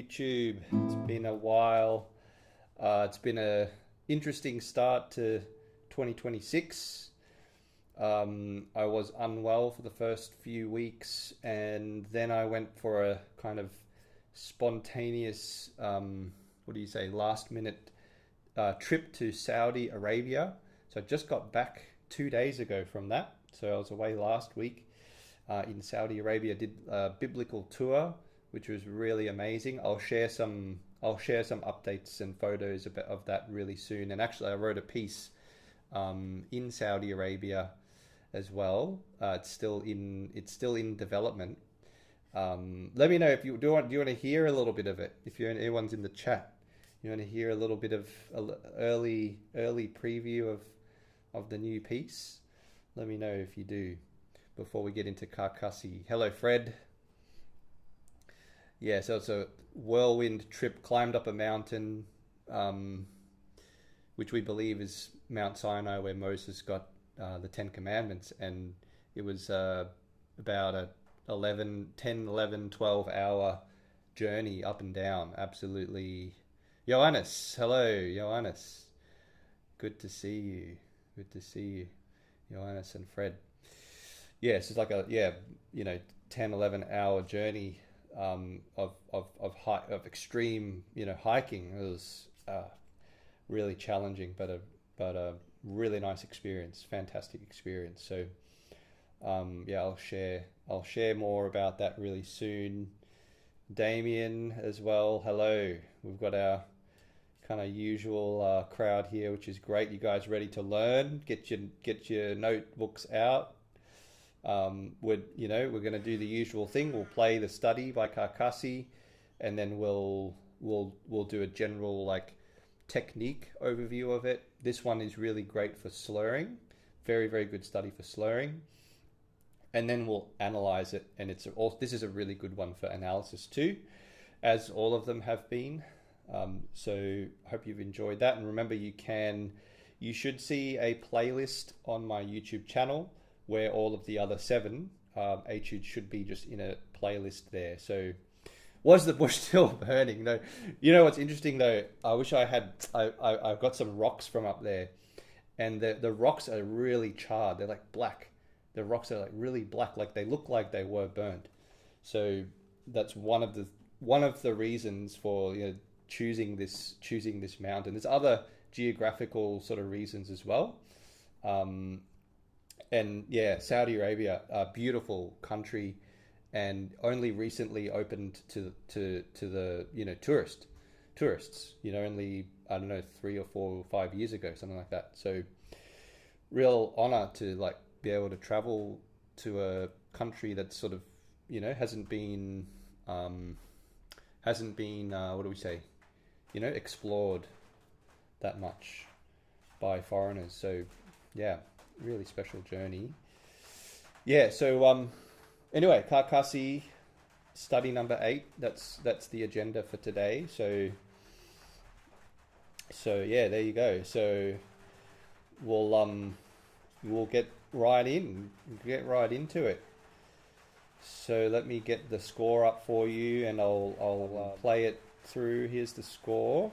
YouTube. It's been a while. It's been a interesting start to 2026. I was unwell for the first few weeks, and then I went for a kind of spontaneous, last minute trip to Saudi Arabia. So I just got back 2 days ago from that. So I was away last week in Saudi Arabia, did a biblical tour, which was really amazing. I'll share some updates and photos of that really soon. And actually, I wrote a piece in Saudi Arabia as well. It's still in development. Let me know if you do want to hear a little bit of it. If anyone's in the chat, you want to hear a little bit of early preview of the new piece. Let me know if you do before we get into Carcassi. Hello, Fred. Yeah, so it's a whirlwind trip, climbed up a mountain, which we believe is Mount Sinai, where Moses got the Ten Commandments. And it was about a 12 hour journey up and down. Absolutely. Johannes, hello, Johannes. Good to see you. Good to see you, Johannes and Fred. Yes, it's like a 10, 11 hour journey of extreme hiking. It was really challenging, but a really nice experience, fantastic experience. So I'll share more about that really soon. Damien as well, hello. We've got our kind of usual crowd here, which is great. You guys ready to learn? Get your notebooks out. We're going to do the usual thing. We'll play the study by Carcassi, and then we'll do a general technique overview of it. This one is really great for slurring. Very, very good study for slurring. And then we'll analyze it, and this is a really good one for analysis too, as all of them have been. So hope you've enjoyed that. And remember, you should see a playlist on my YouTube channel where all of the other 7 Etudes should be just in a playlist there. So was the bush still burning? No. You know what's interesting though? I wish I've got some rocks from up there, and the rocks are really charred. They're like black. The rocks are like really black, like they look like they were burnt. So that's one of the reasons for choosing this mountain. There's other geographical sort of reasons as well. And yeah, Saudi Arabia, a beautiful country, and only recently opened to the tourists. Only, I don't know, 3 or 4 or 5 years ago, something like that. So real honor to be able to travel to a country that sort of hasn't been explored that much by foreigners. So yeah, really special journey. Yeah, so anyway, Carcassi study number 8, that's the agenda for today. So yeah, there you go. So we'll get right into it. So let me get the score up for you, and I'll play it through. Here's the score.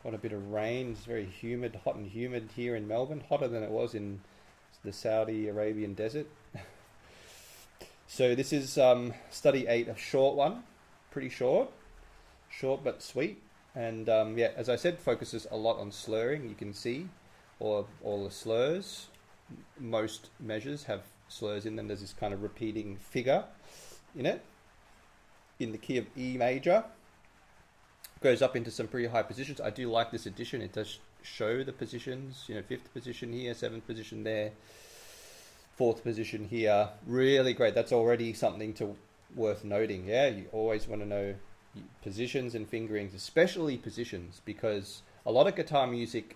Got a bit of rain. It's very humid, hot and humid here in Melbourne, hotter than it was in the Saudi Arabian desert. So this is study 8, a short one, pretty short but sweet. And as I said, focuses a lot on slurring. You can see all the slurs. Most measures have slurs in them. There's this kind of repeating figure in it, in the key of E major. Goes up into some pretty high positions. I do like this edition. It does show the positions, 5th position here, 7th position there, 4th position here. Really great. That's already something worth noting. Yeah, you always want to know positions and fingerings, especially positions, because a lot of guitar music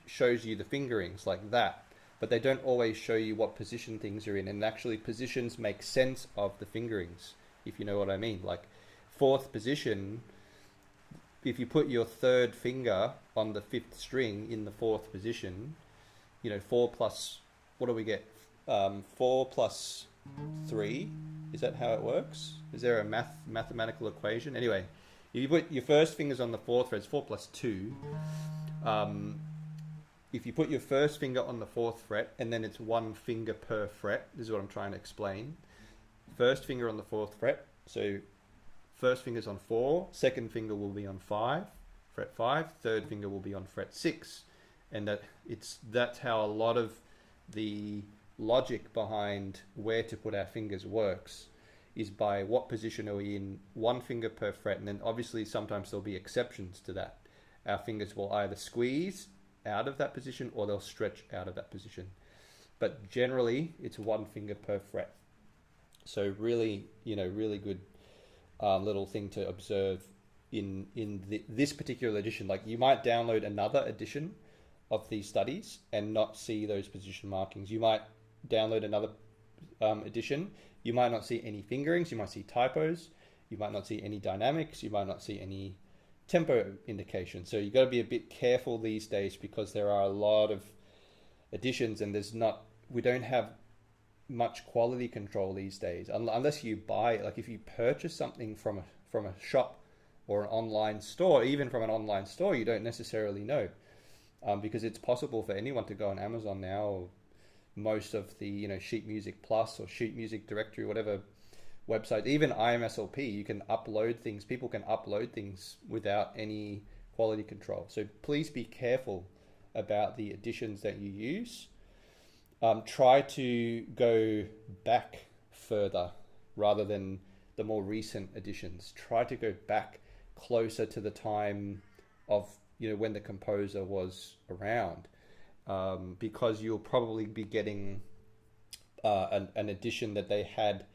shows you the fingerings like that, but they don't always show you what position things are in. And actually, positions make sense of the fingerings, if you know what I mean. Like 4th position, if you put your 3rd finger on the 5th string in the 4th position, 4 plus, what do we get? 4 plus 3, is that how it works? Is there a mathematical equation? Anyway, You put your first fingers on the fourth fret. It's 4 plus 2. If you put your first finger on the fourth fret, and then it's one finger per fret, this is what I'm trying to explain. First finger on the fourth fret, so first finger's on 4, second finger will be on 5, fret 5, third finger will be on fret 6. And that's how a lot of the logic behind where to put our fingers works, is by what position are we in, one finger per fret. And then obviously sometimes there'll be exceptions to that. Our fingers will either squeeze out of that position or they'll stretch out of that position. But generally it's one finger per fret. So really, really good little thing to observe in this particular edition. Like, you might download another edition of these studies and not see those position markings. You might download another edition. You might not see any fingerings. You might see typos. You might not see any dynamics. You might not see any tempo indication. So you've got to be a bit careful these days, because there are a lot of editions and we don't have much quality control these days, unless you buy it. Like, if you purchase something from a shop or an online store, even from an online store, you don't necessarily know, because it's possible for anyone to go on Amazon now, or most of the Sheet Music Plus or Sheet Music Directory, whatever website, even IMSLP, you can upload things. People can upload things without any quality control. So please be careful about the editions that you use. Try to go back further rather than the more recent editions. Try to go back closer to the time of when the composer was around, because you'll probably be getting an edition that they had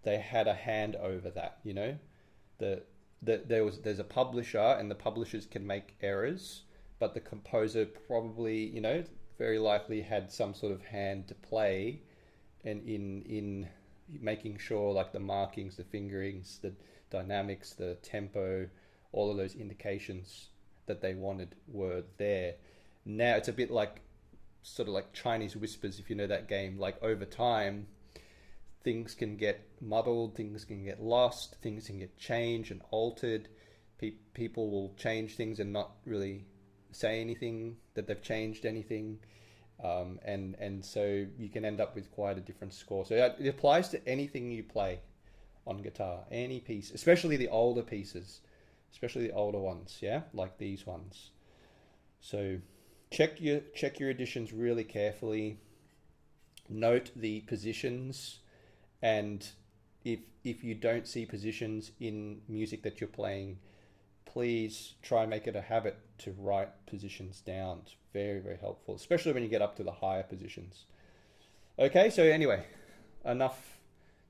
a hand over that. There's a publisher, and the publishers can make errors, but the composer probably very likely had some sort of hand to play, and in making sure, like, the markings, the fingerings, the dynamics, the tempo, all of those indications that they wanted were there. Now it's a bit like sort of like Chinese whispers, if you know that game. Like, over time things can get muddled, things can get lost, things can get changed and altered. People will change things and not really say anything that they've changed anything, and so you can end up with quite a different score. So it applies to anything you play on guitar, any piece, especially the older pieces, especially the older ones, like these ones. So check your editions really carefully. Note the positions, and if you don't see positions in music that you're playing, please try and make it a habit to write positions down. It's very, very helpful, especially when you get up to the higher positions. Okay, so anyway, enough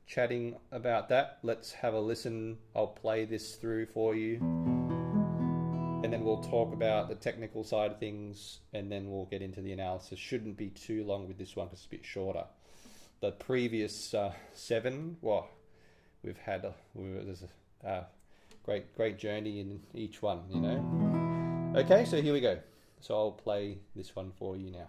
chatting about that. Let's have a listen. I'll play this through for you, and then we'll talk about the technical side of things, and then we'll get into the analysis. Shouldn't be too long with this one because it's a bit shorter. The previous 7, well, there's a great journey in each one, Okay, so here we go. So I'll play this one for you now.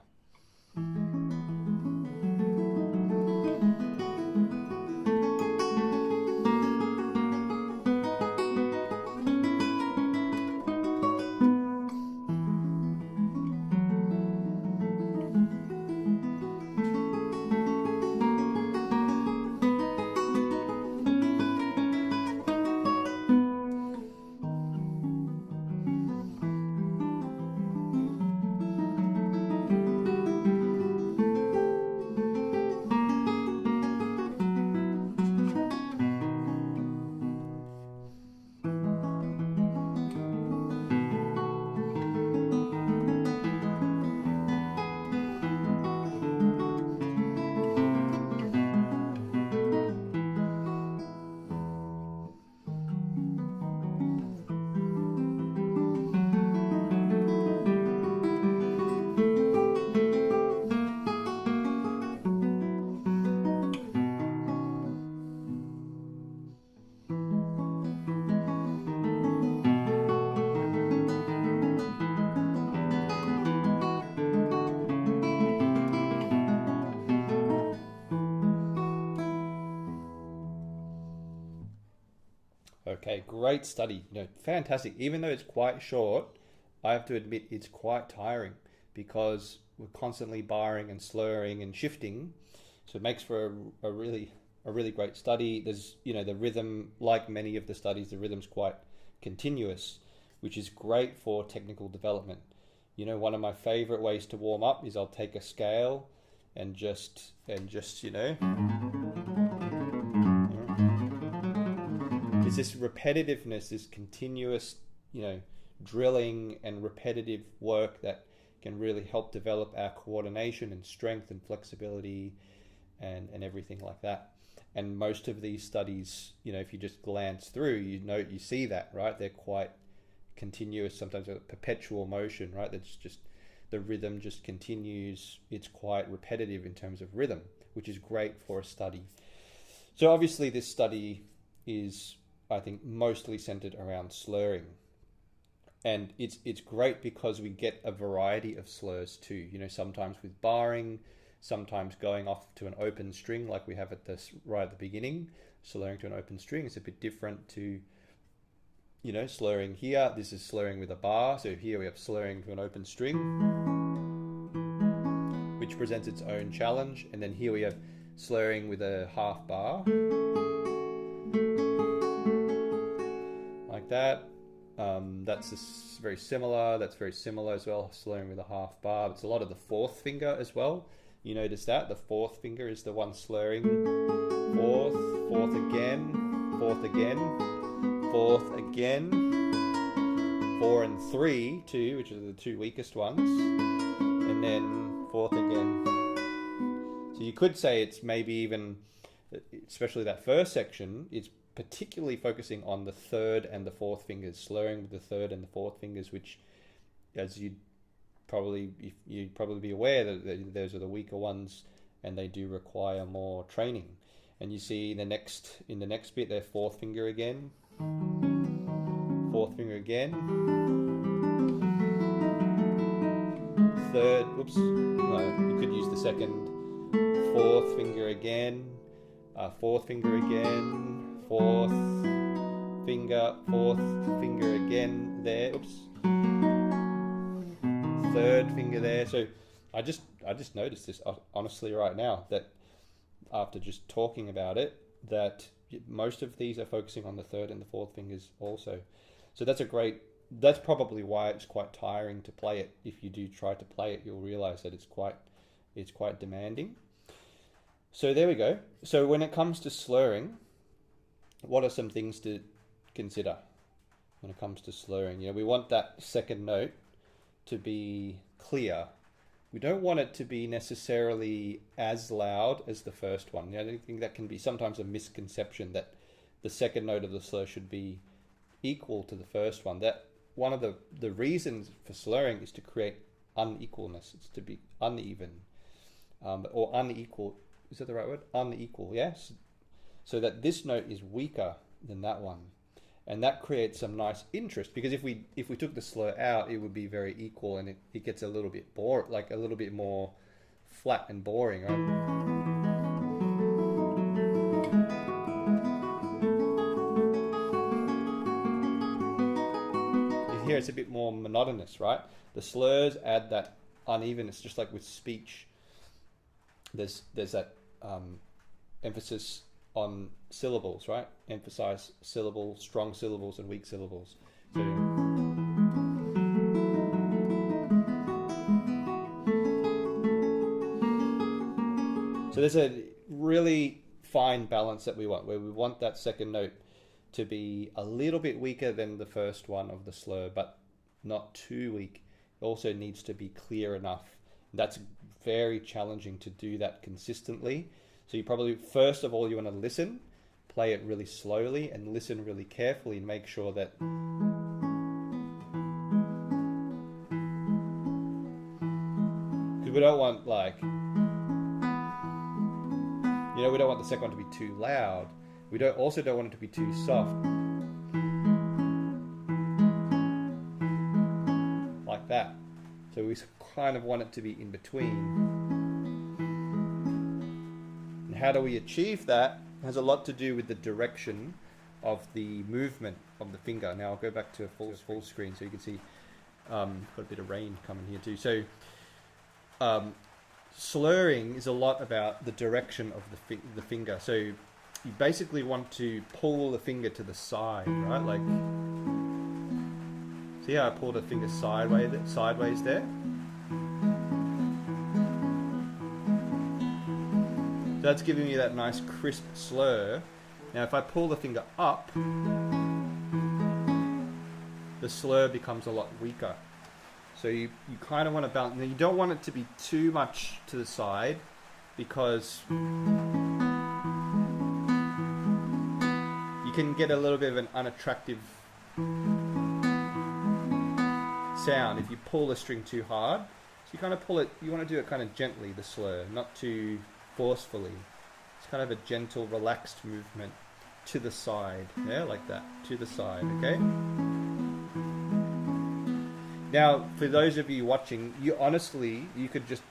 Okay, great study. Fantastic. Even though it's quite short, I have to admit it's quite tiring because we're constantly barring and slurring and shifting. So it makes for a really great study. There's, the rhythm, like many of the studies, the rhythm's quite continuous, which is great for technical development. One of my favorite ways to warm up is I'll take a scale and just it's this repetitiveness, this continuous, drilling and repetitive work that can really help develop our coordination and strength and flexibility and everything like that. And most of these studies, if you just glance through, you see that, right? They're quite continuous, sometimes a perpetual motion, right? That's just, the rhythm just continues. It's quite repetitive in terms of rhythm, which is great for a study. So obviously this study is, I think, mostly centered around slurring. And it's great because we get a variety of slurs too. Sometimes with barring, sometimes going off to an open string like we have right at the beginning. Slurring to an open string is a bit different to, slurring here. This is slurring with a bar. So here we have slurring to an open string, which presents its own challenge. And then here we have slurring with a half bar, like that. That's very similar. That's very similar as well, slurring with a half bar. It's a lot of the fourth finger as well. You notice that the fourth finger is the one slurring. Fourth, fourth again, fourth again, fourth again, 4 and 3, 2, which are the two weakest ones, and then fourth again. So you could say it's maybe even, especially that first section, it's particularly focusing on the third and the fourth fingers, slurring with the third and the fourth fingers, which, as you'd probably be aware, that those are the weaker ones and they do require more training. And you see in the next bit, their fourth finger again, fourth finger again, third, oops, no, you could use the second, fourth finger again, fourth finger again, fourth finger again there, oops, third finger there. So I just noticed this honestly right now, that after just talking about it, that most of these are focusing on the third and the fourth fingers also. So that's probably why it's quite tiring to play it. If you do try to play it, you'll realize that it's quite demanding. So there we go. So when it comes to slurring, what are some things to consider when it comes to slurring? We want that second note to be clear. We don't want it to be necessarily as loud as the first one. I think that can be sometimes a misconception, that the second note of the slur should be equal to the first one. That one of the reasons for slurring is to create unequalness. It's to be uneven, or unequal. Is that the right word? Unequal, yes. So that this note is weaker than that one. And that creates some nice interest, because if we took the slur out, it would be very equal, and it gets a little bit a little bit more flat and boring, right? Here it's a bit more monotonous, right? The slurs add that unevenness, just like with speech. There's that emphasis on syllables, right? Emphasize syllables, strong syllables and weak syllables. So there's a really fine balance that we want, where we want that second note to be a little bit weaker than the first one of the slur, but not too weak. It also needs to be clear enough. That's very challenging to do that consistently. So you probably, first of all, you want to listen, play it really slowly and listen really carefully and make sure that because we don't want we don't want the second one to be too loud. We also don't want it to be too soft. Like that. So we kind of want it to be in between. How do we achieve that? It has a lot to do with the direction of the movement of the finger. Now I'll go back to a full screen so you can see. Got a bit of rain coming here too. So slurring is a lot about the direction of the finger. So you basically want to pull the finger to the side, right? Like, see how I pull the finger sideways there? So that's giving me that nice crisp slur. Now if I pull the finger up, the slur becomes a lot weaker. So you kind of want to balance. Now you don't want it to be too much to the side, because you can get a little bit of an unattractive sound if you pull the string too hard. So you kind of pull it, you want to do it kind of gently, the slur, not too forcefully. It's kind of a gentle, relaxed movement to the side, yeah, like that, to the side, okay? Now, for those of you watching, you could just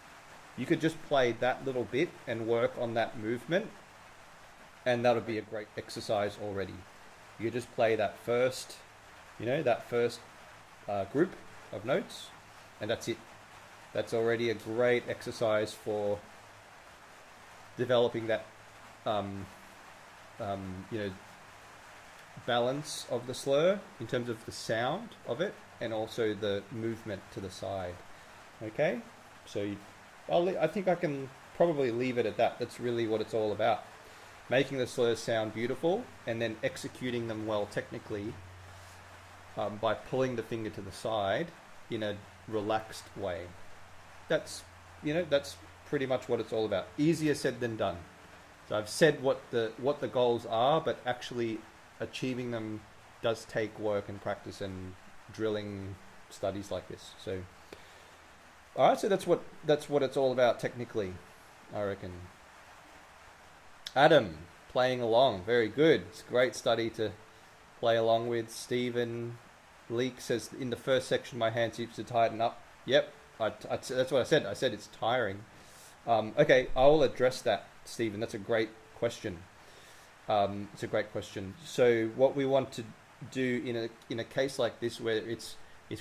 play that little bit and work on that movement, and that'll be a great exercise already. You just play that first, group of notes, and that's it. That's already a great exercise for developing that, balance of the slur in terms of the sound of it, and also the movement to the side. Okay, so I think I can probably leave it at that. That's really what it's all about. Making the slurs sound beautiful and then executing them well technically, by pulling the finger to the side in a relaxed way. That's pretty much what it's all about. Easier said than done. So I've said what the goals are, but actually achieving them does take work and practice and drilling studies like this. So, all right, so that's what it's all about technically, I reckon. Adam, playing along, very good. It's a great study to play along with. Stephen Leek says, in the first section my hand seems to tighten up. Yep, that's what I said. I said it's tiring. Okay, I will address that, Stephen. That's a great question. It's a great question. So what we want to do in a case like this, where it's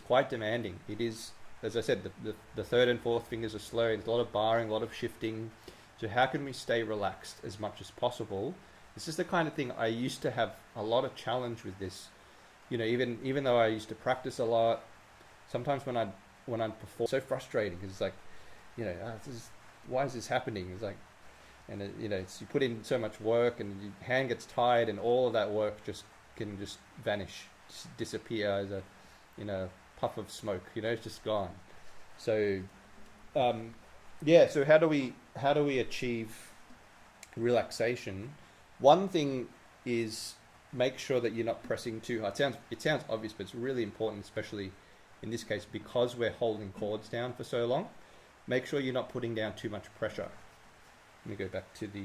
quite demanding. It is, as I said, the third and fourth fingers are slurring. There's a lot of barring, a lot of shifting. So how can we stay relaxed as much as possible? This is the kind of thing I used to have a lot of challenge with this. Even though I used to practice a lot, sometimes when I'd perform, so frustrating, because it's like, why is this happening? It's like, and it's, you put in so much work and your hand gets tired, and all of that work can just vanish, just disappear as a puff of smoke. It's just gone. So so how do we achieve relaxation? One thing is make sure that you're not pressing too hard. It sounds obvious, but it's really important, especially in this case, because we're holding chords down for so long. Make sure you're not putting down too much pressure. Let me go back to the...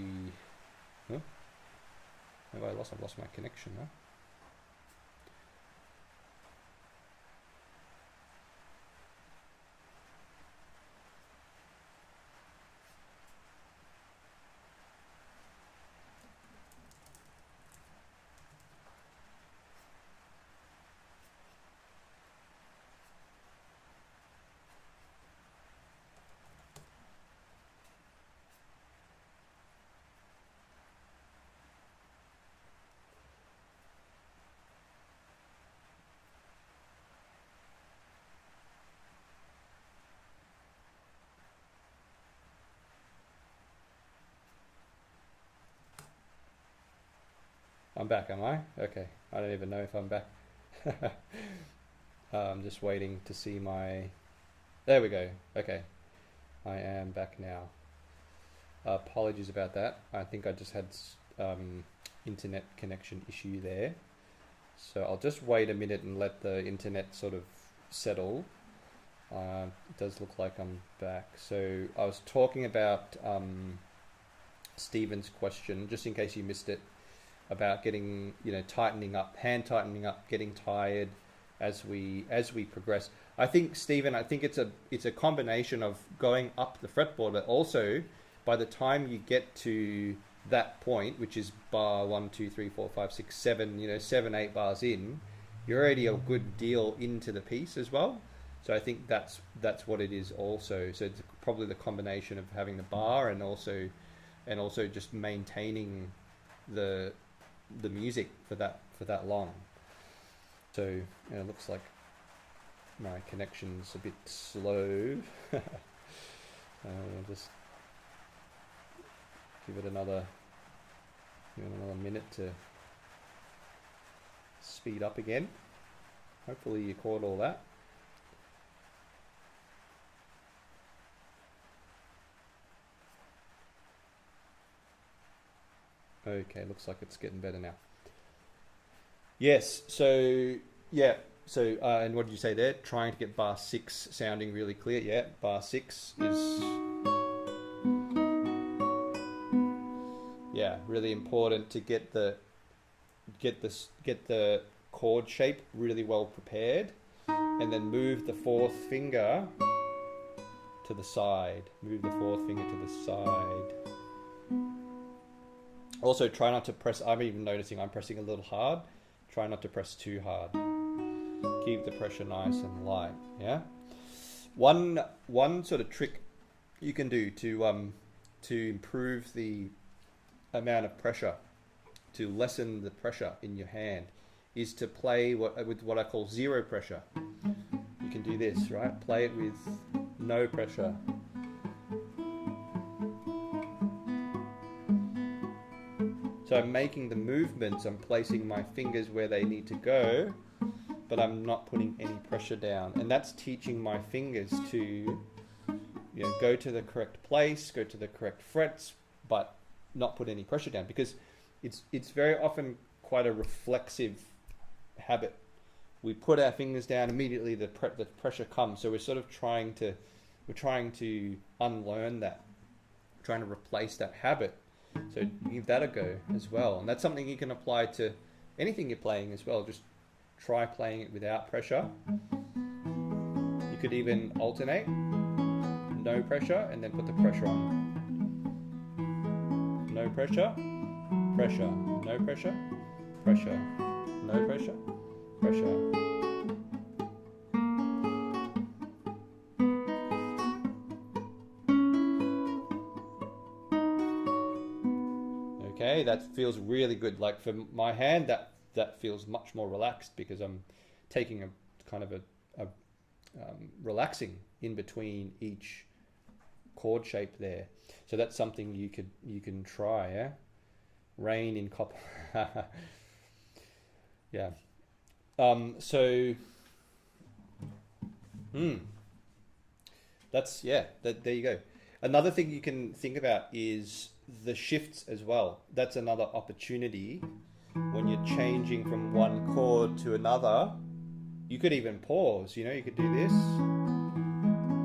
Have I've lost my connection now. I'm back, am I? Okay, I don't even know if I'm back. I'm just waiting to see my... There we go. Okay, I am back now. Apologies about that. I think I just had internet connection issue there. So I'll just wait a minute and let the internet sort of settle. It does look like I'm back. So I was talking about Stephen's question, just in case you missed it, about getting, tightening up, hand tightening up, getting tired as we progress. I think, Stephen, it's a combination of going up the fretboard, but also by the time you get to that point, which is bar 1, 2, 3, 4, 5, 6, 7, you know, 7, 8 bars in, you're already a good deal into the piece as well. So I think that's what it is also. So it's probably the combination of having the bar and also just maintaining the music for that long. So you know, it looks like my connection's a bit slow. I'll just give it another minute to speed up again. Hopefully you caught all that. Okay, looks like it's getting better now. Yes, so yeah, so and what did you say there? Trying to get bar 6 sounding really clear. Yeah, bar 6 is really important to get the chord shape really well prepared, and then move the 4th finger to the side. Move the 4th finger to the side. Also, try not to press. I'm even noticing I'm pressing a little hard. Try not to press too hard. Keep the pressure nice and light. Yeah. One sort of trick you can do to improve the amount of pressure, to lessen the pressure in your hand, is to play with what I call 0 pressure. You can do this, right? Play it with no pressure. So I'm making the movements, I'm placing my fingers where they need to go, but I'm not putting any pressure down. And that's teaching my fingers to, you know, go to the correct place, go to the correct frets, but not put any pressure down, because it's very often quite a reflexive habit. We put our fingers down, immediately the pressure comes. So we're sort of trying to unlearn that, trying to replace that habit. So give that a go as well. And that's something you can apply to anything you're playing as well. Just try playing it without pressure. You could even alternate, no pressure, and then put the pressure on. No pressure, pressure, no pressure, pressure, no pressure, pressure. Okay, that feels really good. Like for my hand, that feels much more relaxed, because I'm taking a kind of a relaxing in between each chord shape there. So that's something you can try. Yeah, rain in copper. Yeah. So. That's there you go. Another thing you can think about is the shifts as well. That's another opportunity when you're changing from one chord to another. You could even pause, you know, you could do this.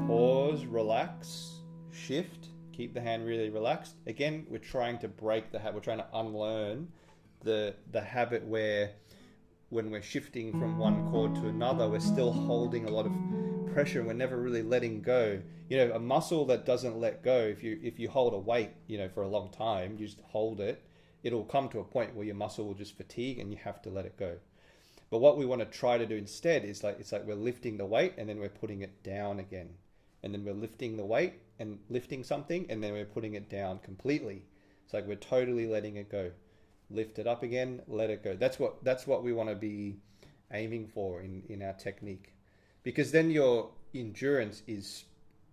Pause, relax, shift, keep the hand really relaxed. Again, we're trying to break the habit, we're trying to unlearn the habit where when we're shifting from one chord to another, we're still holding a lot of pressure and we're never really letting go. You know, a muscle that doesn't let go, if you hold a weight, you know, for a long time, you just hold it, it'll come to a point where your muscle will just fatigue and you have to let it go. But what we want to try to do instead is it's like we're lifting the weight and then we're putting it down again. And then we're lifting the weight and lifting something and then we're putting it down completely. It's like we're totally letting it go. Lift it up again, let it go. That's what we want to be aiming for in our technique. Because then your endurance is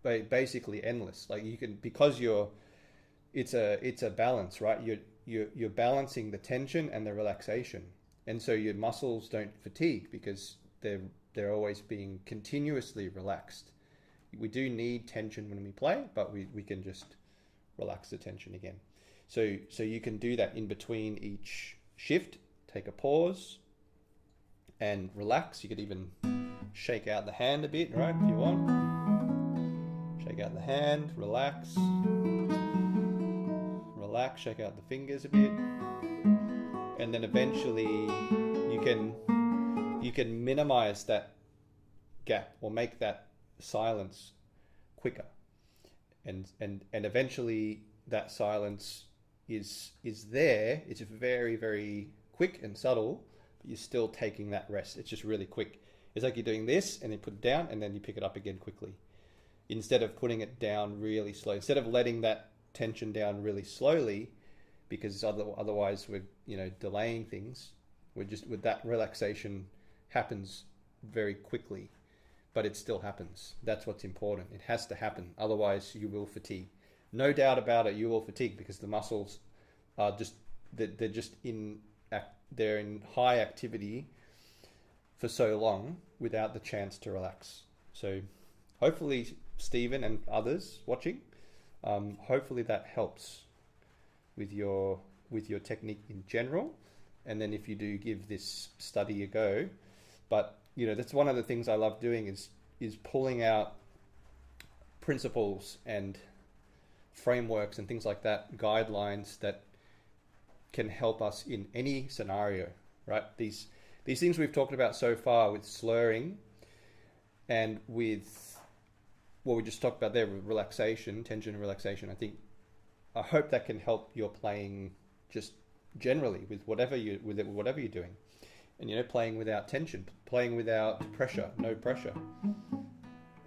basically endless. Like you can, because it's a balance, right? You're balancing the tension and the relaxation, and so your muscles don't fatigue because they're always being continuously relaxed. We do need tension when we play, but we can just relax the tension again. So you can do that in between each shift. Take a pause and relax. You could even shake out the hand a bit, right, if you want. Shake out the hand, relax, shake out the fingers a bit, and then eventually you can minimize that gap or make that silence quicker, and eventually that silence is there. It's very, very quick and subtle, but you're still taking that rest. It's just really quick. It's like you're doing this and then put it down and then you pick it up again quickly. Instead of putting it down really slow, instead of letting that tension down really slowly, because otherwise we're, you know, delaying things. We're just, with that relaxation happens very quickly, but it still happens. That's what's important. It has to happen. Otherwise you will fatigue. No doubt about it, you will fatigue because the muscles are just, they're just they're in high activity for so long without the chance to relax. So hopefully Stephen and others watching, hopefully that helps with your technique in general. And then if you do give this study a go, but you know, that's one of the things I love doing is pulling out principles and frameworks and things like that, guidelines that can help us in any scenario, right? These things we've talked about so far with slurring and with what we just talked about there with relaxation, tension and relaxation. I hope that can help your playing just generally with whatever you're doing. And you know, playing without tension, playing without pressure, no pressure.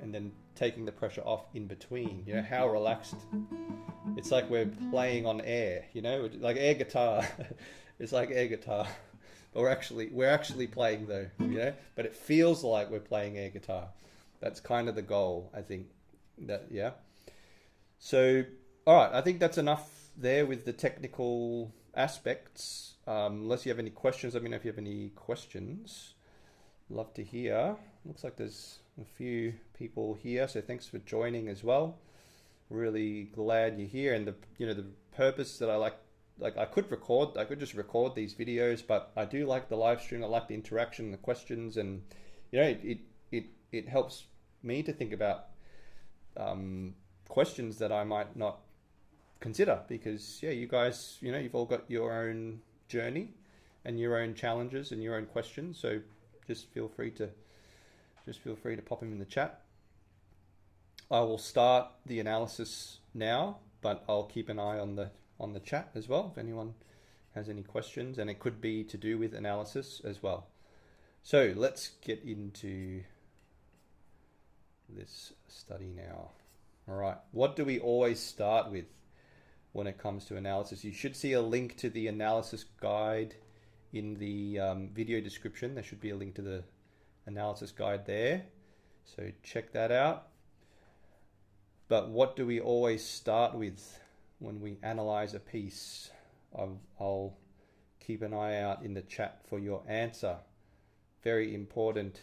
And then taking the pressure off in between. You know, how relaxed. It's like we're playing on air, you know, like air guitar. It's like air guitar. But we're actually playing though, you know, but it feels like we're playing air guitar. That's kind of the goal, I think. Yeah. So, all right, I think that's enough there with the technical aspects. Unless you have any questions, let me know if you have any questions. Love to hear. Looks like there's a few people here, so thanks for joining as well. Really glad you're here. And the purpose that I could just record these videos, but I do like the live stream. I like the interaction, the questions, and you know, it helps me to think about questions that I might not consider, because yeah, you guys, you know, you've all got your own journey and your own challenges and your own questions, so just feel free to pop them in the chat. I will start the analysis now, but I'll keep an eye on the chat as well if anyone has any questions, and it could be to do with analysis as well. So let's get into this study now. All right, what do we always start with when it comes to analysis? You should see a link to the analysis guide in the video description. There should be a link to the analysis guide there, so check that out. But what do we always start with when we analyze a piece? I'll keep an eye out in the chat for your answer. Very important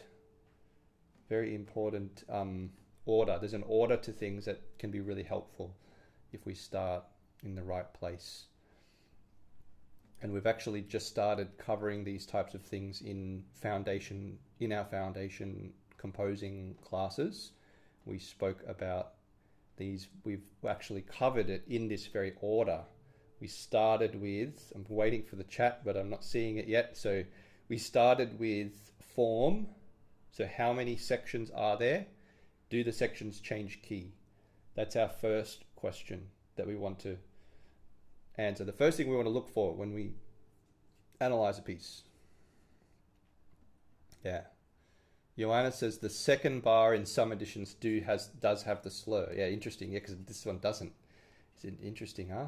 order. There's an order to things that can be really helpful if we start in the right place. And we've actually just started covering these types of things in our foundation composing classes. We spoke about these. We've actually covered it in this very order. We started with, I'm waiting for the chat, but I'm not seeing it yet. So we started with form. So how many sections are there? Do the sections change key? That's our first question that we want to answer. The first thing we want to look for when we analyze a piece. Yeah. Joanna says the second bar in some editions does have the slur. Yeah, interesting. Yeah, because this one doesn't. Is it interesting, huh?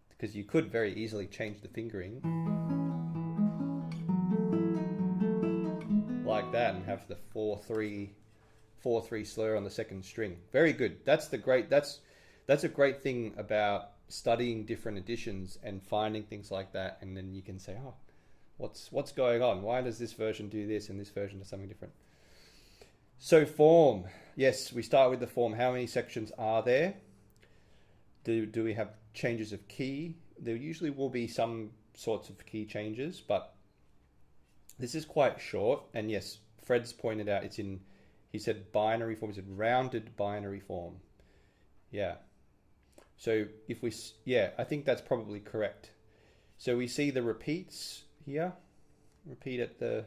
Because you could very easily change the fingering like that and have the 4-3 slur on the second string. Very good. That's a great thing about studying different editions and finding things like that, and then you can say, oh, what's going on? Why does this version do this and this version does something different? So form. Yes, we start with the form. How many sections are there? Do we have changes of key? There usually will be some sorts of key changes, but this is quite short. And yes, Fred's pointed out he said binary form. He said rounded binary form. Yeah. So I think that's probably correct. So we see the repeats here, repeat at the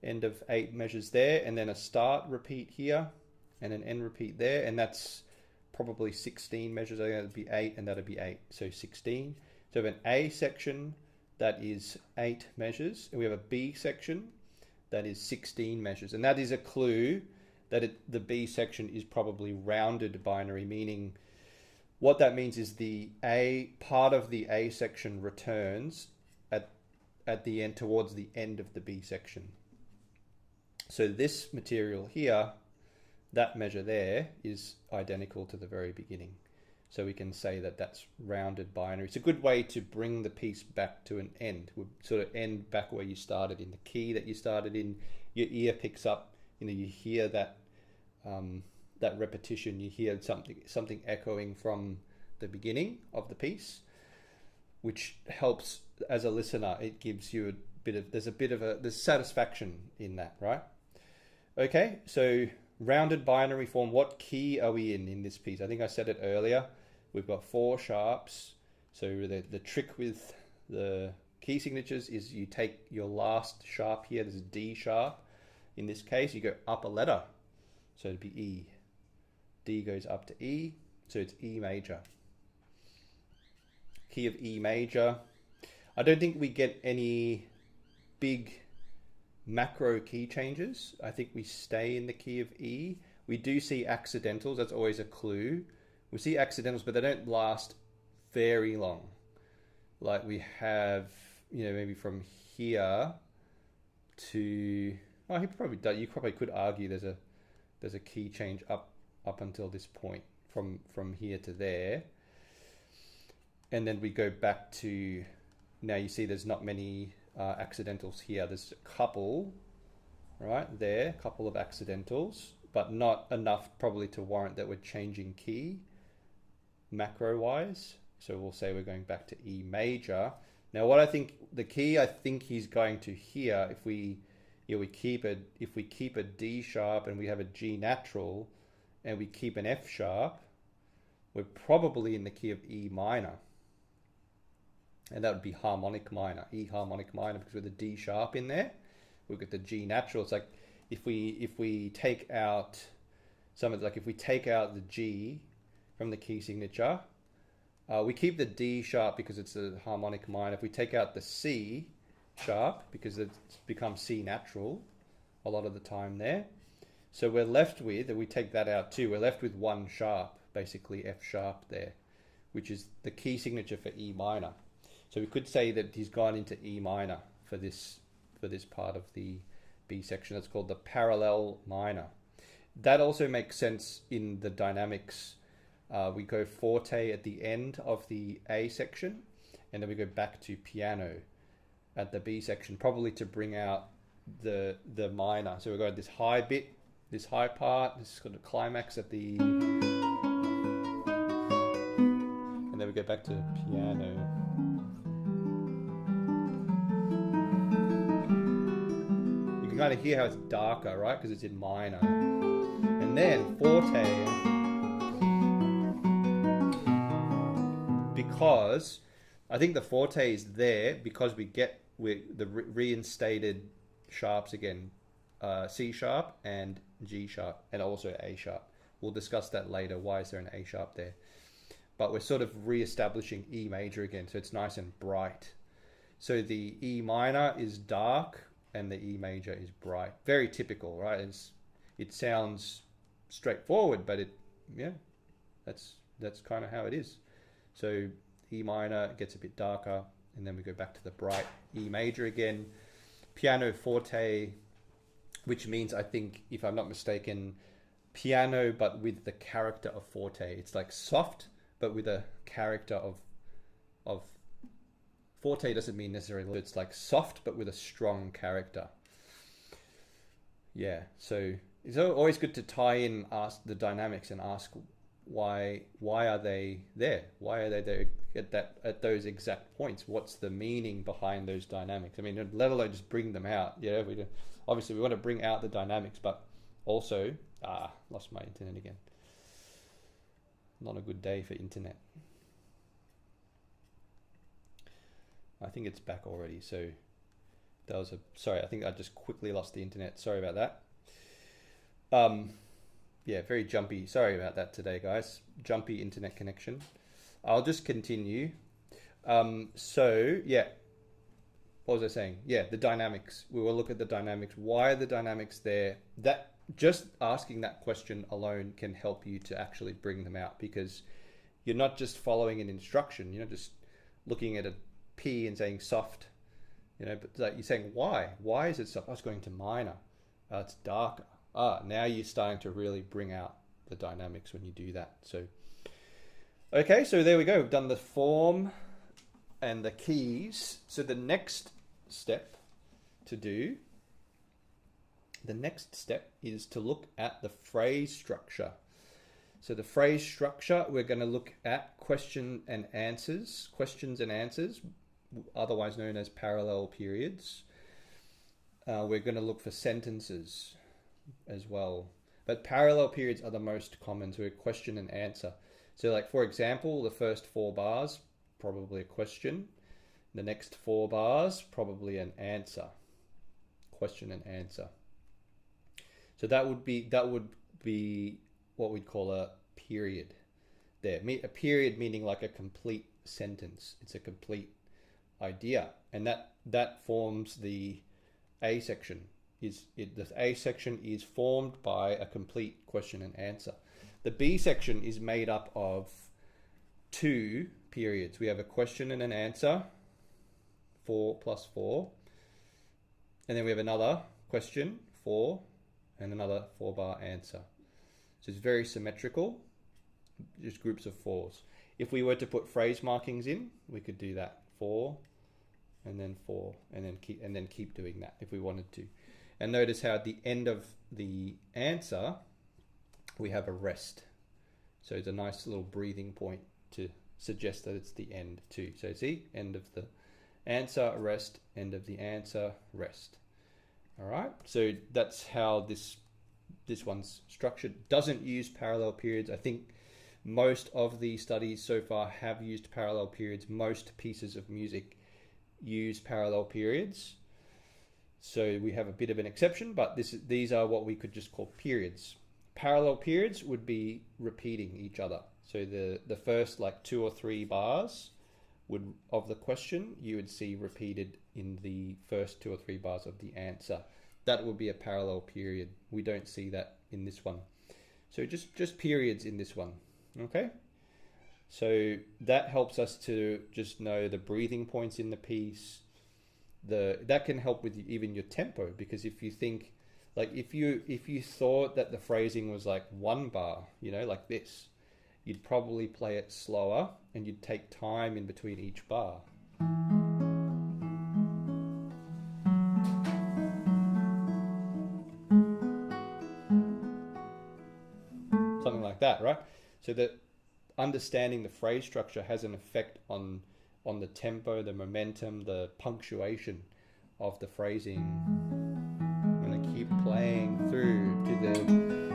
end of 8 measures there, and then a start repeat here, and an end repeat there, and that's probably 16 measures. That'd be 8, and that'd be 8. So 16. So we have an A section that is 8 measures, and we have a B section that is 16 measures. And that is a clue that the B section is probably rounded binary, meaning what that means is the A part of the A section returns at the end, towards the end of the B section. So this material here, that measure there, is identical to the very beginning. So we can say that that's rounded binary. It's a good way to bring the piece back to an end. We'll sort of end back where you started, in the key that you started in. Your ear picks up, you hear that that repetition, you hear something echoing from the beginning of the piece, which helps as a listener. It gives you there's satisfaction in that, right? Okay, so rounded binary form, what key are we in this piece? I think I said it earlier. We've got 4 sharps. So the trick with the key signatures is you take your last sharp here, there's a D sharp. In this case, you go up a letter. So it'd be E. D goes up to E, so it's E major. Key of E major. I don't think we get any big macro key changes. I think we stay in the key of E. We do see accidentals, that's always a clue. We see accidentals, but they don't last very long. Like we have, maybe from here to, oh, you probably could argue there's a key change up until this point, from here to there. And then we go back to, now you see there's not many accidentals here. There's a couple, right there, a couple of accidentals, but not enough probably to warrant that we're changing key macro wise. So we'll say we're going back to E major. Now what I think, the key I think he's going to hear, if we keep a D sharp and we have a G natural and we keep an F sharp, we're probably in the key of E minor. And that would be harmonic minor, E harmonic minor, because with a D sharp in there, we've got the G natural. It's like if we take out if we take out the G from the key signature, we keep the D sharp because it's a harmonic minor. If we take out the C sharp, because it's become C natural a lot of the time there, so we're left with, and we take that out too, we're left with 1 sharp, basically F sharp there, which is the key signature for E minor. So we could say that he's gone into E minor for this part of the B section. That's called the parallel minor. That also makes sense in the dynamics. We go forte at the end of the A section, and then we go back to piano at the B section, probably to bring out the minor. So we've got this high bit, this high part, this sort of climax at the, and then we go back to piano. You can kind of hear how it's darker, right? Because it's in minor. And then forte, because I think the forte is there because we get the reinstated sharps again, C sharp and G sharp, and also A sharp. We'll discuss that later. Why is there an A sharp there? But we're sort of re-establishing E major again, so it's nice and bright. So the E minor is dark and the E major is bright. Very typical, right? It sounds straightforward, but that's kind of how it is. So E minor gets a bit darker, and then we go back to the bright E major again. Piano forte, which means, I think, if I'm not mistaken, piano but with the character of forte. It's like soft but with a character of forte. Doesn't mean necessarily, it's like soft but with a strong character. Yeah, so it's always good to tie in, ask the dynamics and ask why are they there? Why are they there at those exact points? What's the meaning behind those dynamics? I mean, let alone just bring them out. Yeah, obviously we want to bring out the dynamics, but also, lost my internet again. Not a good day for internet. I think it's back already. So that was sorry, I think I just quickly lost the internet. Sorry about that. Yeah, very jumpy. Sorry about that today, guys. Jumpy internet connection. I'll just continue. So yeah, what was I saying? Yeah, the dynamics. We will look at the dynamics. Why are the dynamics there? That just asking that question alone can help you to actually bring them out, because you're not just following an instruction. You're not just looking at a P and saying soft, but like you're saying why? Why is it soft? Oh, it's going to minor. It's darker. Now you're starting to really bring out the dynamics when you do that. So, okay, so there we go. We've done the form and the keys. So the next step is to look at the phrase structure. So the phrase structure, we're going to look at questions and answers, otherwise known as parallel periods. We're going to look for sentences as well. But parallel periods are the most common, so a question and answer. So like, for example, the first 4 bars, probably a question. The next 4 bars, probably an answer. Question and answer. So that would be what we'd call a period there. A period meaning like a complete sentence. It's a complete idea. And that forms the A section. The A section is formed by a complete question and answer. The B section is made up of 2 periods. We have a question and an answer, 4 plus 4. And then we have another question, 4, and another 4-bar answer. So it's very symmetrical, just groups of 4s. If we were to put phrase markings in, we could do that. 4, and then 4, and then keep doing that if we wanted to. And notice how at the end of the answer, we have a rest. So it's a nice little breathing point to suggest that it's the end too. So see, end of the answer, rest, end of the answer, rest. All right, so that's how this one's structured. Doesn't use parallel periods. I think most of the studies so far have used parallel periods. Most pieces of music use parallel periods. So we have a bit of an exception, but these are what we could just call periods. Parallel periods would be repeating each other. So the first like 2 or 3 bars of the question, you would see repeated in the first 2 or 3 bars of the answer. That would be a parallel period. We don't see that in this one. So just periods in this one. Okay? So that helps us to just know the breathing points in the piece. That can help with even your tempo, because if you think, like if you thought that the phrasing was like 1 bar, like this, you'd probably play it slower and you'd take time in between each bar. Something like that, right? So that understanding the phrase structure has an effect on the tempo, the momentum, the punctuation of the phrasing. I'm going to keep playing through to the...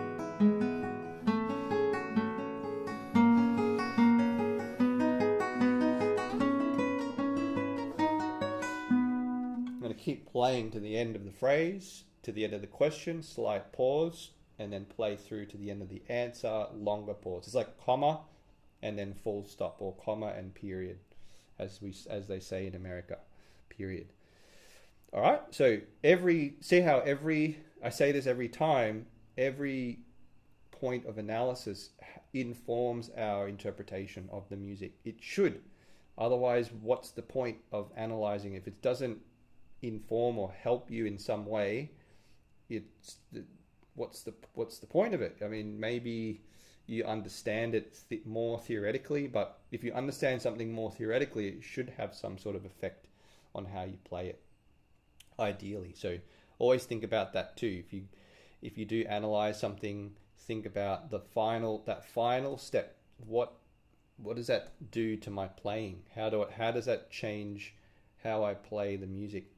I'm going to keep playing to the end of the phrase, to the end of the question, slight pause, and then play through to the end of the answer, longer pause. It's like comma and then full stop, or comma and period, as they say in America, period. All right, so I say this every time, every point of analysis informs our interpretation of the music. It should. Otherwise, what's the point of analyzing? If it doesn't inform or help you in some way, what's the point of it? I mean, maybe you understand it more theoretically, but if you understand something more theoretically, it should have some sort of effect on how you play it, ideally. So always think about that too. If you do analyze something, think about that final step. What does that do to my playing? How does that change how I play the music?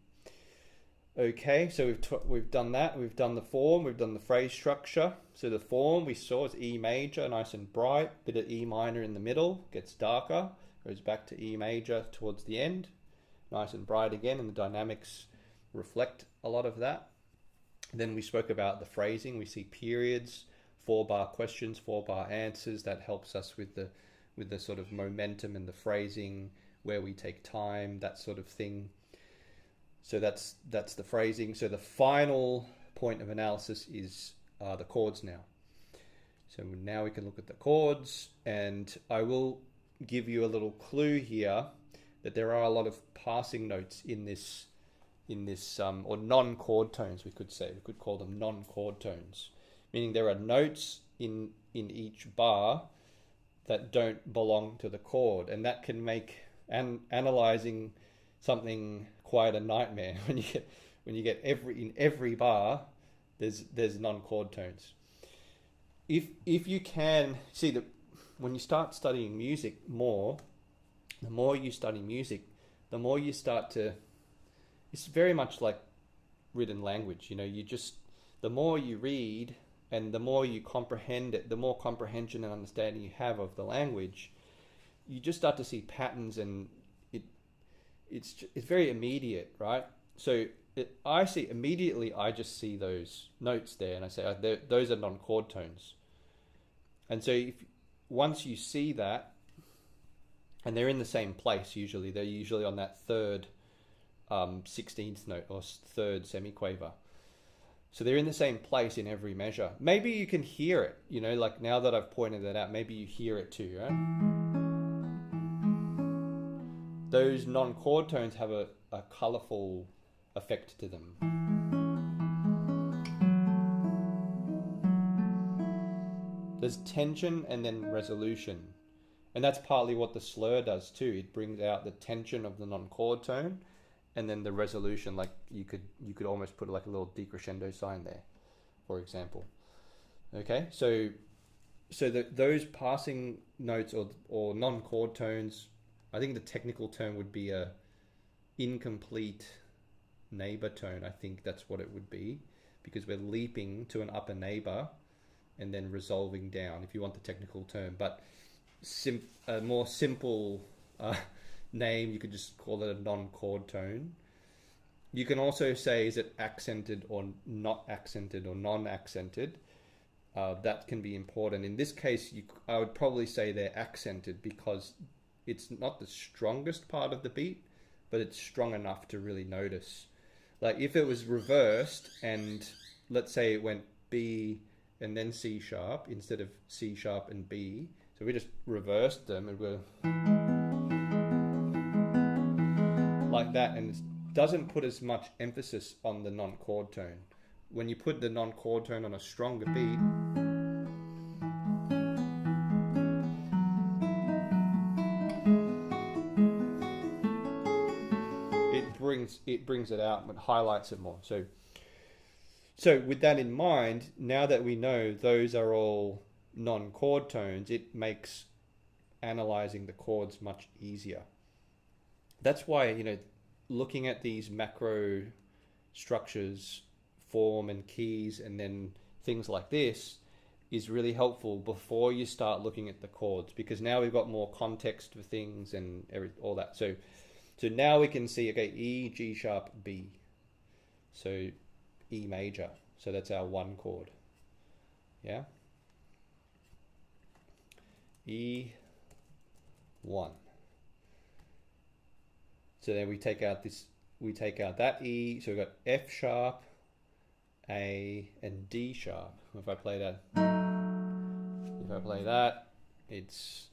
Okay, so we've done that. We've done the form. We've done the phrase structure. So the form we saw is E major, nice and bright. Bit of E minor in the middle, gets darker, goes back to E major towards the end, nice and bright again, and the dynamics reflect a lot of that. Then we spoke about the phrasing. We see periods, 4-bar questions, 4-bar answers. That helps us with the sort of momentum and the phrasing. where we take time, that sort of thing. So that's the phrasing. So the final point of analysis is the chords now. So now we can look at the chords, and I will give you a little clue here that there are a lot of passing notes in this or non-chord tones, we could say. We could call them non-chord tones, meaning there are notes in each bar that don't belong to the chord, and that can make analyzing something quite a nightmare when you get in every bar there's non-chord tones. If you can see that when you start studying music more, the more you study music, the more you start to, it's very much like written language, you know, the more you read and the more you comprehend it, the more comprehension and understanding you have of the language, you just start to see patterns, and it's very immediate, right? So I just see those notes there, and I say, those are non-chord tones. And so once you see that, and they're in the same place usually, they're usually on that third 16th note or third semiquaver. So they're in the same place in every measure. Maybe you can hear it, you know, like now that I've pointed that out, maybe you hear it too, right? Those non-chord tones have a colorful effect to them. There's tension and then resolution. And that's partly what the slur does too. It brings out the tension of the non-chord tone, and then the resolution, like you could almost put like a little decrescendo sign there, for example. Okay, so those passing notes or non-chord tones, I think the technical term would be a incomplete neighbor tone. I think that's what it would be, because we're leaping to an upper neighbor and then resolving down, if you want the technical term. But a more simple name, you could just call it a non-chord tone. You can also say, is it accented or not accented or non-accented? That can be important. In this case, I would probably say they're accented because it's not the strongest part of the beat, but it's strong enough to really notice. Like if it was reversed and let's say it went B and then C sharp instead of C sharp and B, so we just reversed them and go like that, and it doesn't put as much emphasis on the non-chord tone. When you put the non-chord tone on a stronger beat, it brings it out and highlights it more. So with that in mind, now that we know those are all non-chord tones, it makes analyzing the chords much easier. That's why, you know, looking at these macro structures, form and keys, and then things like this is really helpful before you start looking at the chords, because now we've got more context for things and all that. So now we can see, okay, E, G sharp, B. So E major. So that's our one chord. Yeah? E1. So then we take out that E. So we've got F sharp, A, and D sharp. If I play that, it's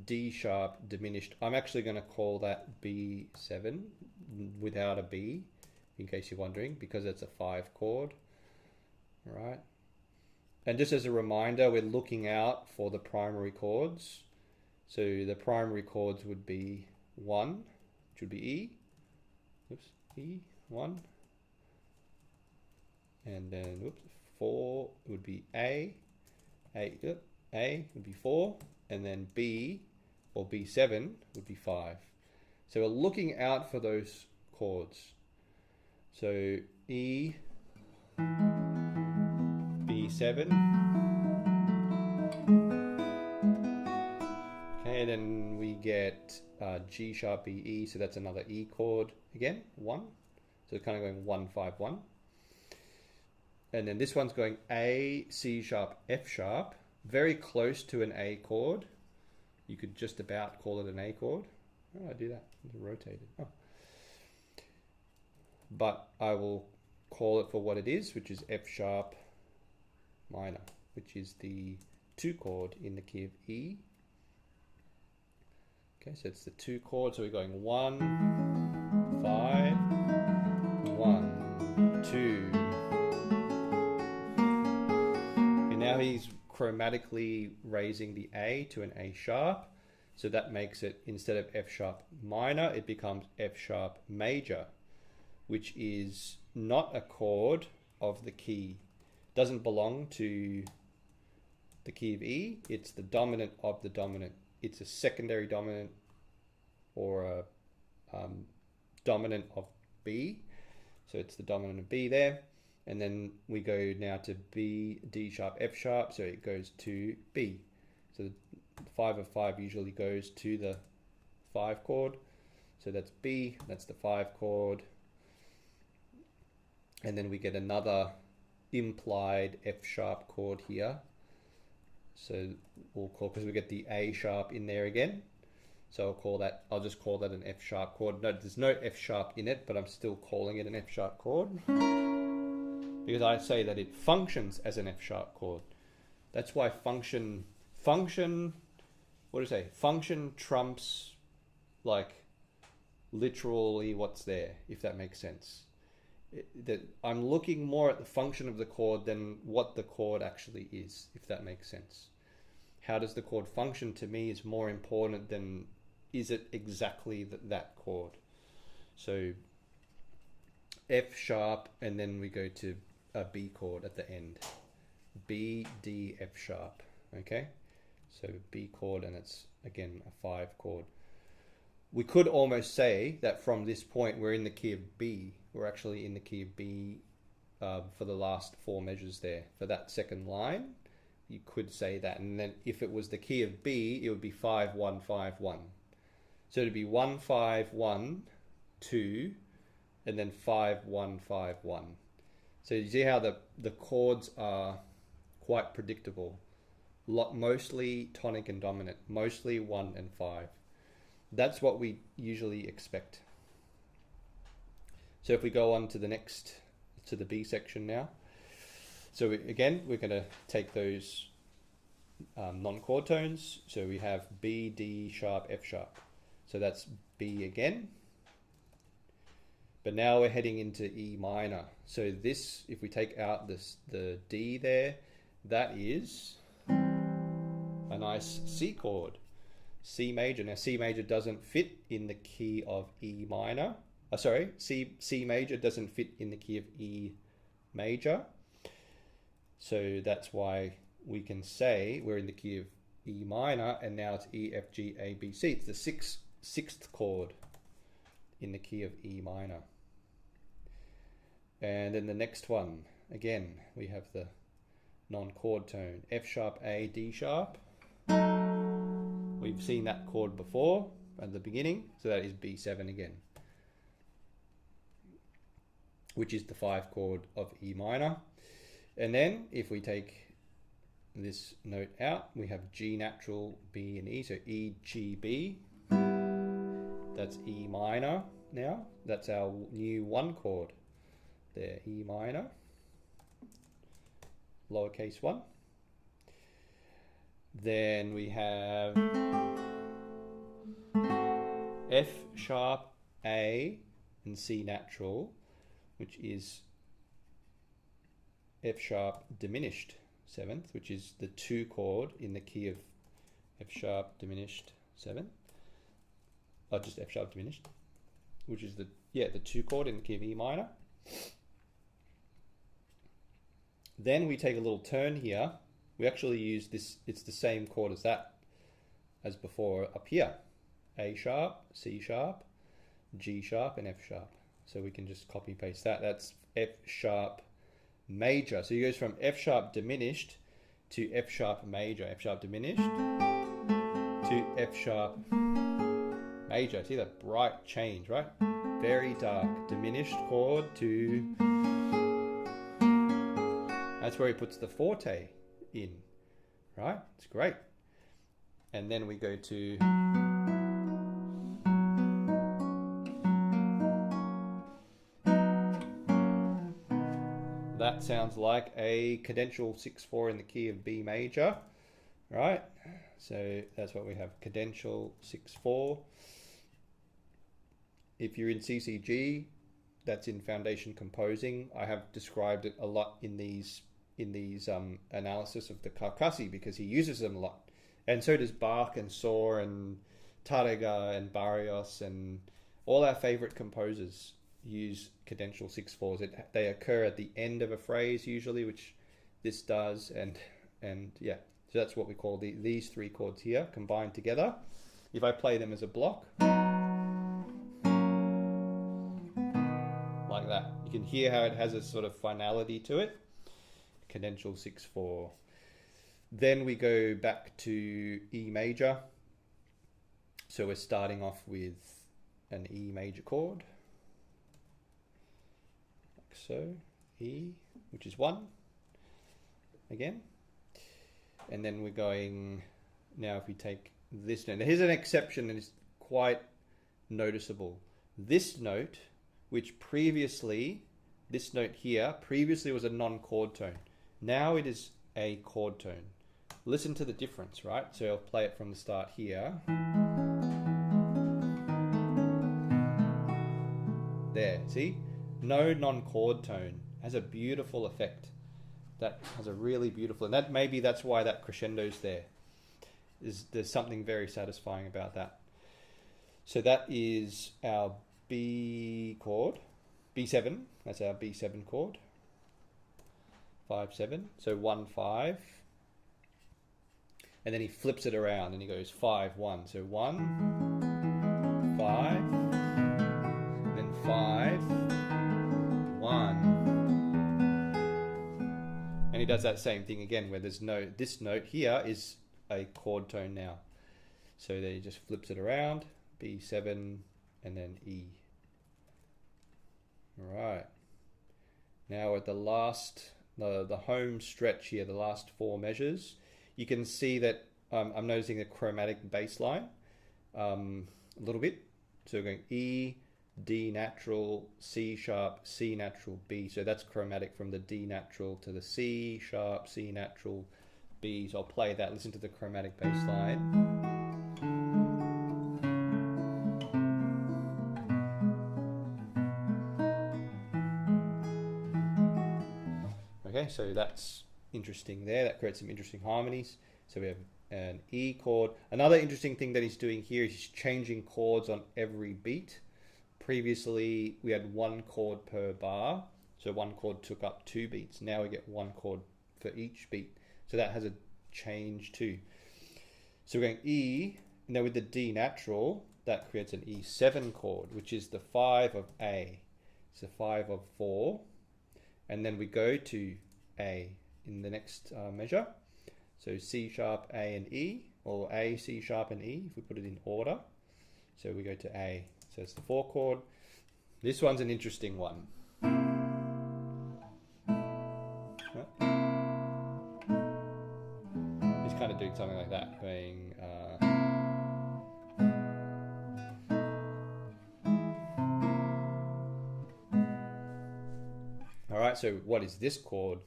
D sharp diminished. I'm actually going to call that B7 without a B, in case you're wondering, because it's a 5 chord. All right. And just as a reminder, we're looking out for the primary chords. So the primary chords would be 1, which would be E. Oops, E1. And then 4 would be A. A would be 4. And then B or B7 would be 5. So we're looking out for those chords. So E, B7. Okay, then we get G sharp, B, E. So that's another E chord again, 1. So it's kind of going 1, 5, 1. And then this one's going A, C sharp, F sharp. Very close to an A chord, You could just about call it an A chord. How do I do that? It's rotated. Oh. But I will call it for what it is, which is F sharp minor, which is the 2 chord in the key of E. Okay, so it's the 2 chord, so we're going 1, 5, 1, 2. And now he's chromatically raising the A to an A sharp, so that makes it, instead of F sharp minor, it becomes F sharp major, which is not a chord of the key. Doesn't belong to the key of E, it's the dominant of the dominant. It's a secondary dominant or a dominant of B. So it's the dominant of B there. And then we go now to B, D sharp, F sharp, so it goes to B. So the 5 of 5 usually goes to the 5 chord. So that's B, that's the 5 chord. And then we get another implied F sharp chord here. So we'll call, because we get the A sharp in there again. So I'll just call that an F sharp chord. No, there's no F sharp in it, but I'm still calling it an F sharp chord because I say that it functions as an F sharp chord. That's why function, what do you say? Function trumps like literally what's there, if that makes sense. That I'm looking more at the function of the chord than what the chord actually is, if that makes sense. How does the chord function to me is more important than is it exactly that chord. So F sharp, and then we go to a B chord at the end. B, D, F sharp, okay? So B chord, and it's again a 5 chord. We could almost say that from this point we're in the key of B. We're actually in the key of B for the last 4 measures there. For that second line, you could say that. And then if it was the key of B, it would be 5, 1, 5, 1. So it'd be 1, 5, 1, 2, and then 5, 1, 5, 1. So you see how the chords are quite predictable. Mostly tonic and dominant, mostly 1 and 5. That's what we usually expect. So if we go on to the next, to the B section now. So again, we're going to take those non-chord tones. So we have B, D sharp, F sharp. So that's B again. But now we're heading into E minor. So this, if we take out the D there, that is a nice C chord. C major. Now C major doesn't fit in the key of E minor. C major doesn't fit in the key of E major. So that's why we can say we're in the key of E minor, and now it's E, F, G, A, B, C. It's the sixth chord in the key of E minor. And then the next one, again, we have the non-chord tone. F sharp, A, D sharp. We've seen that chord before at the beginning, so that is B7 again, which is the 5 chord of E minor. And then if we take this note out, we have G natural, B and E, so E, G, B. That's E minor now. That's our new 1 chord there, E minor, lowercase 1. Then we have F sharp, A, and C natural, which is F sharp diminished 7th, which is the 2 chord in the key of F sharp diminished 7th. Oh, just F sharp diminished, which is the 2 chord in the key of E minor. Then we take a little turn here. We actually use this, it's the same chord as that, as before up here. A sharp, C sharp, G sharp, and F sharp. So we can just copy paste that. That's F sharp major. So it goes from F sharp diminished to F sharp major. F sharp diminished to F sharp major. See that bright change, right? Very dark. Diminished chord to... That's where he puts the forte in, right? It's great. and then we go to that sounds like a cadential 6/4 in the key of B major, right? So that's what we have, cadential 6/4. If you're in CCG, that's in foundation composing. I have described it a lot in these analysis of the Carcassi because he uses them a lot, and so does Bach and Saw and Tárrega and Barrios, and all our favorite composers use cadential 6/4s. They occur at the end of a phrase usually, which this does, and yeah, so that's what we call these three chords here combined together. If I play them as a block, like that, you can hear how it has a sort of finality to it. Cadential 6/4. Then we go back to E major. So we're starting off with an E major chord, like so, E, which is 1 again, and then we're going, now if we take this note, now here's an exception and it's quite noticeable. This note, which previously, this note here, previously was a non-chord tone. Now it is a chord tone. Listen to the difference, right? So I'll play it from the start here. There, see? No non-chord tone. Has a beautiful effect. That has a really beautiful, and maybe that's why that crescendo's there. There's something very satisfying about that. So that is our B chord, B7, that's our B7 chord, 5/7, so 1/5, and then he flips it around and he goes 5/1, so 1, 5, and then 5, 1, and he does that same thing again where there's no, this note here is a chord tone now, so then he just flips it around, B7, and then E. All right, now at the last, the home stretch here, the last 4 measures, you can see that I'm noticing a chromatic bass line a little bit. So we're going E, D natural, C sharp, C natural, B. So that's chromatic from the D natural to the C sharp, C natural, B. So I'll play that, listen to the chromatic bass line. Okay, so that's interesting there. That creates some interesting harmonies. So we have an E chord. Another interesting thing that he's doing here is he's changing chords on every beat. Previously, we had 1 chord per bar. So 1 chord took up 2 beats. Now we get 1 chord for each beat. So that has a change too. So we're going E. Now with the D natural, that creates an E7 chord, which is the 5 of A. So 5 of 4. And then we go to A in the next measure. So C sharp, A and E, or A, C sharp and E, if we put it in order. So we go to A. So it's the 4 chord. This one's an interesting one. He's kind of doing something like that, going... Alright, so what is this chord?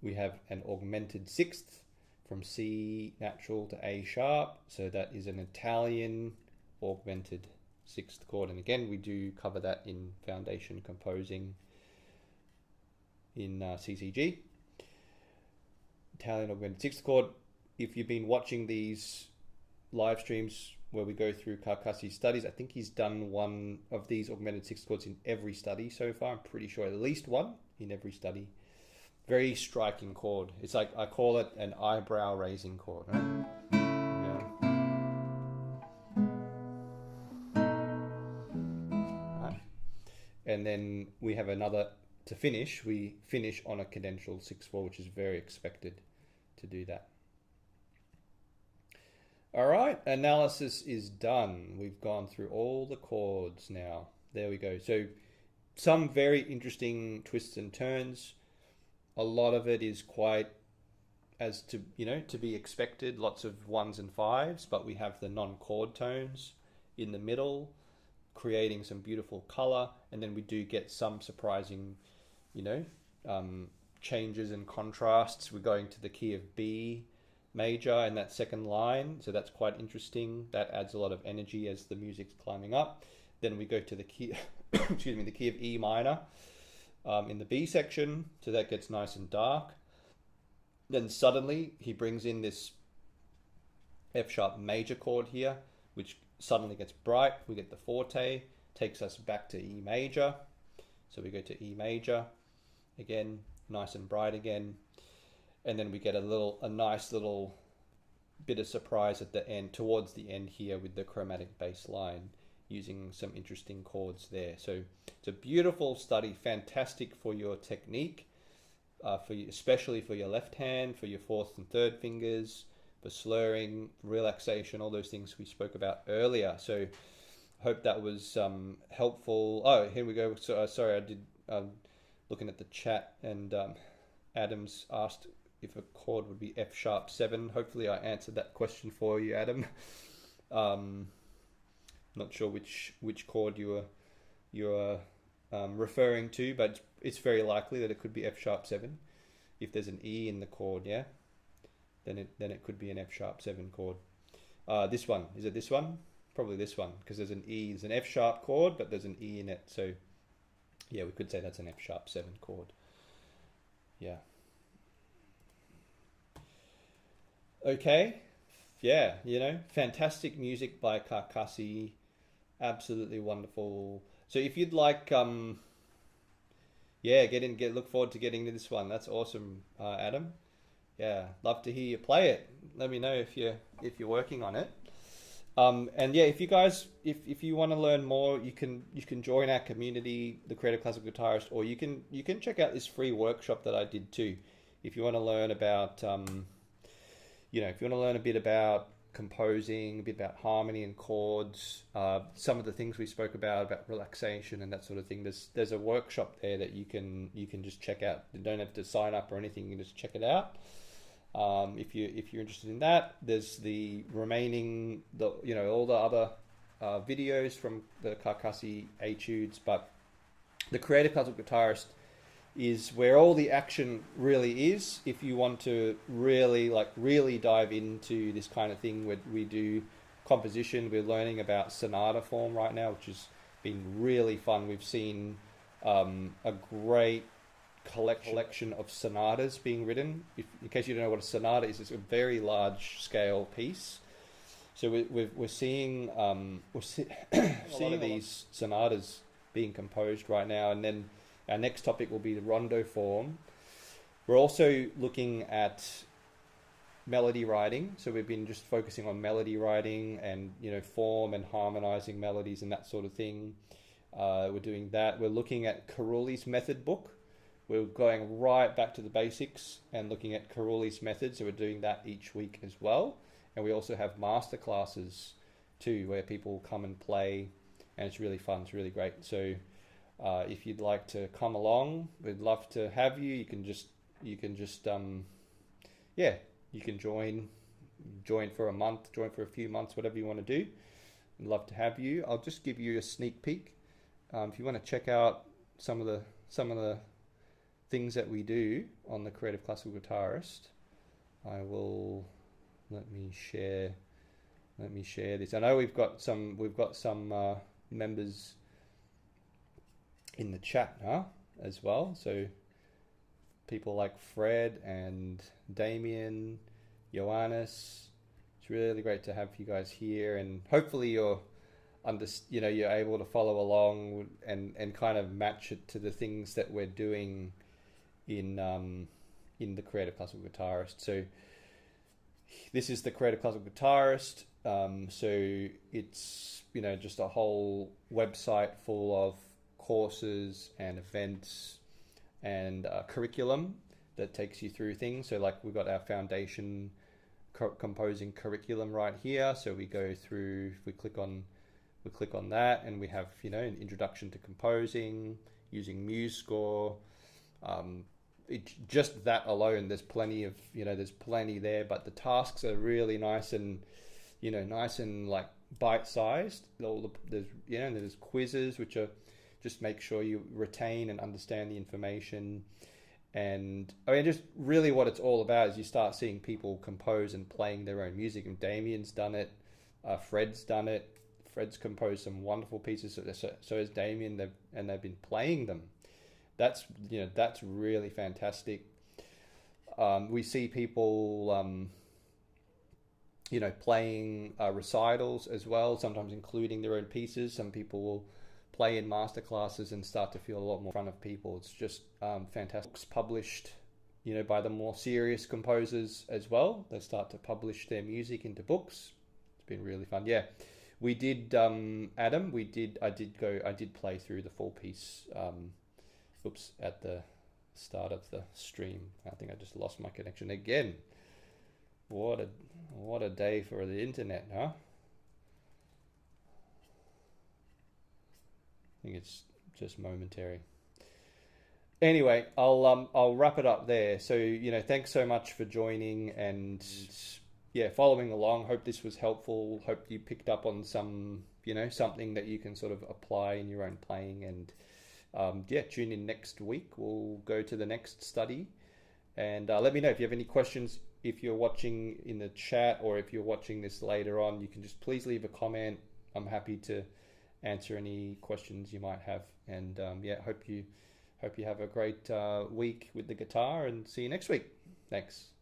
We have an augmented 6th from C natural to A sharp. So that is an Italian augmented 6th chord. And again, we do cover that in foundation composing in CCG. Italian augmented 6th chord. If you've been watching these live streams where we go through Carcassi's studies, I think he's done one of these augmented 6th chords in every study so far. I'm pretty sure at least one in every study. Very striking chord. It's like, I call it an eyebrow raising chord, right? Yeah. Right. And then we have another, to finish, we finish on a cadential 6/4, which is very expected to do that. All right, analysis is done. We've gone through all the chords now. There we go. So some very interesting twists and turns. A lot of it is quite as to, to be expected, lots of ones and fives, but we have the non-chord tones in the middle, creating some beautiful color, and then we do get some surprising, changes and contrasts. We're going to the key of B major in that second line, so that's quite interesting. That adds a lot of energy as the music's climbing up. Then we go to the key, excuse me, the key of E minor in the B section, so that gets nice and dark. Then suddenly he brings in this F sharp major chord here, which suddenly gets bright. We get the forte, takes us back to E major. So we go to E major again, nice and bright again. And then we get a nice little bit of surprise at the end, towards the end here, with the chromatic bass line, using some interesting chords there. So it's a beautiful study, fantastic for your technique, especially for your left hand, for your fourth and third fingers, for slurring, relaxation, all those things we spoke about earlier. So hope that was helpful. Oh, here we go. So, sorry, I did looking at the chat, and Adam's asked if a chord would be F sharp 7. Hopefully I answered that question for you, Adam. Not sure which chord you're referring to, but it's very likely that it could be F sharp 7. If there's an E in the chord, yeah, then it could be an F sharp 7 chord. This one, is it this one? Probably this one, because there's an E. There's an F sharp chord, but there's an E in it. So yeah, we could say that's an F sharp 7 chord. Yeah. Okay. Yeah, fantastic music by Carcassi. Absolutely wonderful. So if you'd like, look forward to getting to this one. That's awesome, Adam. Yeah, love to hear you play it. Let me know if you're working on it. And yeah, if you guys, if you want to learn more, you can join our community, the Creative Classical Guitarist, or you can check out this free workshop that I did too. If you want to learn about, if you want to learn a bit about composing, a bit about harmony and chords, some of the things we spoke about relaxation and that sort of thing. There's a workshop there that you can just check out. You don't have to sign up or anything. You can just check it out. If you're interested in that, there's the remaining all the other videos from the Carcassi Etudes, but the Creative Classical Guitarist is where all the action really is. If you want to really dive into this kind of thing, where we do composition, we're learning about sonata form right now, which has been really fun. We've seen a great collection of sonatas being written. In case you don't know what a sonata is, it's a very large scale piece. So we're seeing seeing these sonatas being composed right now, and then our next topic will be the rondo form. We're also looking at melody writing. So we've been just focusing on melody writing and form and harmonizing melodies and that sort of thing. We're doing that. We're looking at Caruli's method book. We're going right back to the basics and looking at Caruli's method. So we're doing that each week as well. And we also have master classes too, where people come and play, and it's really fun. It's really great. So if you'd like to come along, we'd love to have you. You can join for a month, join for a few months, whatever you want to do. We'd love to have you. I'll just give you a sneak peek. If you want to check out some of the things that we do on the Creative Classical Guitarist, I will let me share this. I know we've got some members in the chat now as well. So people like Fred and Damien, Johannes. It's really great to have you guys here, and hopefully you're able to follow along and kind of match it to the things that we're doing in the Creative Classical Guitarist. So this is the Creative Classical Guitarist. So it's just a whole website full of courses and events and curriculum that takes you through things. So like we've got our foundation composing curriculum right here. So we go through, we click on that, and we have an introduction to composing using MuseScore, just that alone, there's plenty of, there's plenty there, but the tasks are really nice and, nice and like bite-sized. There's quizzes which are just make sure you retain and understand the information. And I mean, just really what it's all about is you start seeing people compose and playing their own music. And Damien's done it, Fred's done it. Fred's composed some wonderful pieces. So has Damien, they've been playing them. That's really fantastic. We see people playing recitals as well, sometimes including their own pieces. Some people will play in master classes and start to feel a lot more in front of people. It's just fantastic. Books published, by the more serious composers as well. They start to publish their music into books. It's been really fun. Yeah, we did, Adam. I did play through the full piece. At the start of the stream. I think I just lost my connection again. What a day for the internet, huh? I think it's just momentary. Anyway, I'll wrap it up there. So, thanks so much for joining and following along. Hope this was helpful. Hope you picked up on some, something that you can sort of apply in your own playing. And tune in next week. We'll go to the next study, and let me know if you have any questions. If you're watching in the chat or if you're watching this later on, you can just please leave a comment. I'm happy to answer any questions you might have. And hope you have a great week with the guitar, and see you next week. Thanks.